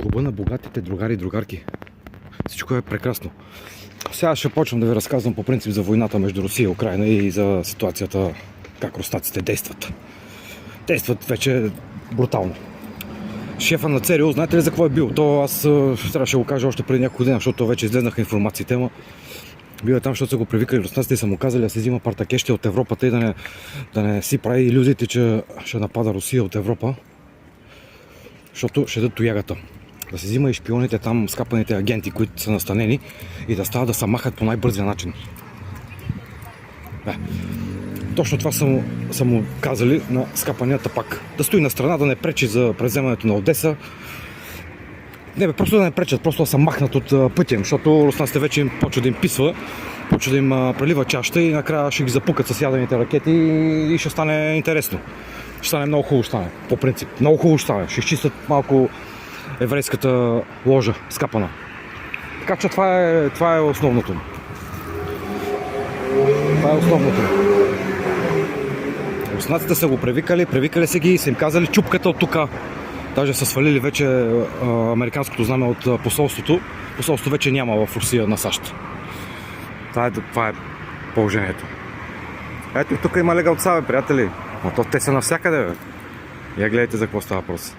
Клуба на богатите другари и другарки. Всичко е прекрасно. Сега ще почвам да ви разказвам по принцип за войната между Русия и Украина и за ситуацията, как руснаците действат. Действат вече брутално. Шефа на ЦРУ, знаете ли за какво е бил? То аз трябваше да го кажа още преди няколко дена, защото вече излезнаха информациите, ама бил е там, защото са го привикали руснаците и са му казали да се взима партакещи от Европа, тъй да не си прави илюзиите, че ще напада Русия от Европа, защото ще дадат тоягата. Да се взима и шпионите там, скапаните агенти, които са настанени и да стават да се махат по най-бързия начин. Точно това са му казали на скапанията пак. Да стои на страна, да не пречи за преземането на Одеса. Не, просто да не пречат, просто да се махнат от пътя им, защото руснаците вече им почва да им писва, почва да им прелива чаща и накрая ще ги запукат с ядените ракети и ще стане интересно. Ще стане много хубаво, ще стане, по принцип. Много хубаво ще стане. Ще изчистят малко еврейската ложа, скапана. Така че това е основното. Това е основното. Руснаците са го привикали са ги и са им казали чупката от тука. Даже са свалили вече американското знаме от посолството. Посолството вече няма в Русия на САЩ. Това е положението. Ето тук има легалца, приятели. Но те са навсякъде, бе. Я гледайте за какво става въпрос.